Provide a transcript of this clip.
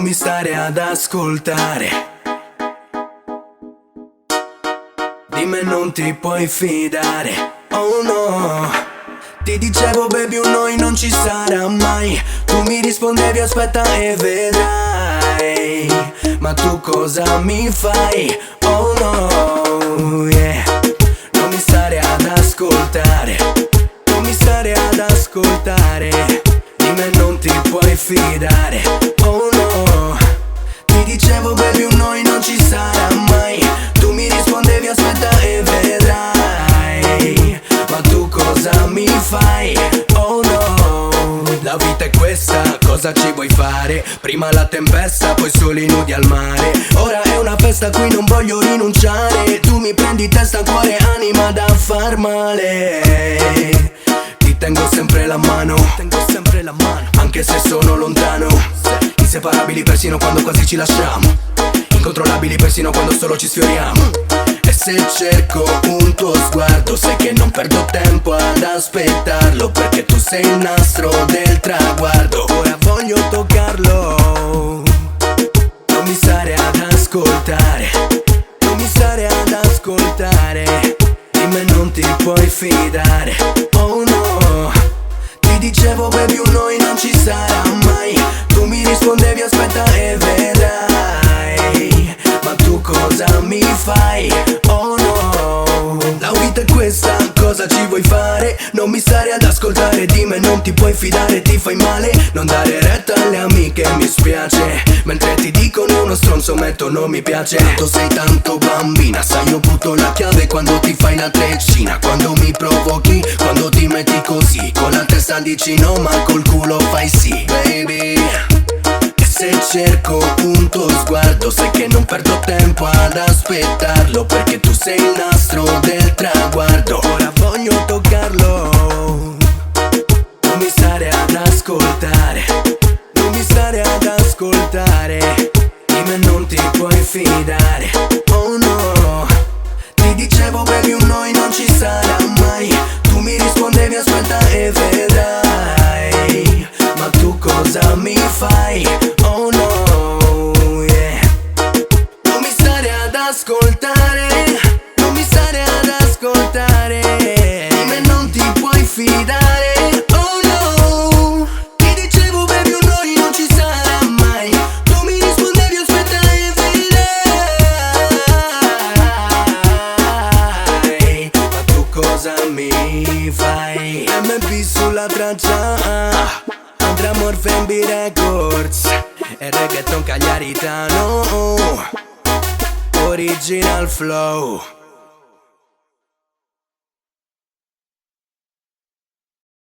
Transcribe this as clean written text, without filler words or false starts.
non mi stare ad ascoltare. Di me non ti puoi fidare, oh no. Ti dicevo baby un noi non ci sarà mai. Tu mi rispondevi aspetta e vedrai. Ma tu cosa mi fai? Oh no, yeah. Non mi stare ad ascoltare. Non mi stare ad ascoltare. Di me non ti puoi fidare, oh no. Ti dicevo baby un noi non ci sarà mai. Tu mi rispondevi aspetta e vedrai. Ma tu cosa mi fai? Oh no. La vita è questa, cosa ci vuoi fare? Prima la tempesta, poi soli nudi al mare. Ora è una festa a cui non voglio rinunciare. Tu mi prendi testa, cuore, anima da far male. Ti tengo sempre la mano, anche se sono lontano. Inseparabili persino quando quasi ci lasciamo. Incontrollabili persino quando solo ci sfioriamo. E se cerco un tuo sguardo, sai che non perdo tempo ad aspettarlo, perché tu sei il nastro del traguardo. Ora voglio toccarlo. Non mi stare ad ascoltare. Non mi stare ad ascoltare. Di me non ti puoi fidare, oh no. Ti dicevo baby un noi non ci sarà mai. Tu mi rispondevi aspetta e vedrai. Ma tu cosa mi fai? Oh no. La vita è questa, cosa ci vuoi fare? Non mi stare ad ascoltare, di me non ti puoi fidare, ti fai male. Non dare retta alle amiche, mi spiace. Mentre ti dicono uno stronzo metto non mi piace. Tu sei tanto bambina, sai io butto la chiave quando ti fai la treccina. Quando mi provochi, quando ti metti così. Con la testa dici no ma col culo fai sì, baby. E se cerco un tuo sguardo, sai che non perdo tempo ad aspettarlo, perché tu sei il nastro del traguardo. Ora voglio toccarlo. Non mi stare ad ascoltare. Non mi stare ad ascoltare. Di me non ti puoi fidare, oh no. Ti dicevo baby un noi non ci sarà mai. Tu mi rispondevi aspetta e vedrai. Ma tu cosa mi fai? Oh no, yeah. Non mi stare ad ascoltare. Non mi stare ad ascoltare. Di me non ti puoi fidare, oh no. Ti dicevo baby un noi non ci sarà mai. Tu mi rispondevi aspetta e vedrai. Ma tu cosa mi fai? MB sulla traccia, Andrea Morfembi Records e reggaeton cagliaritano. Original flow.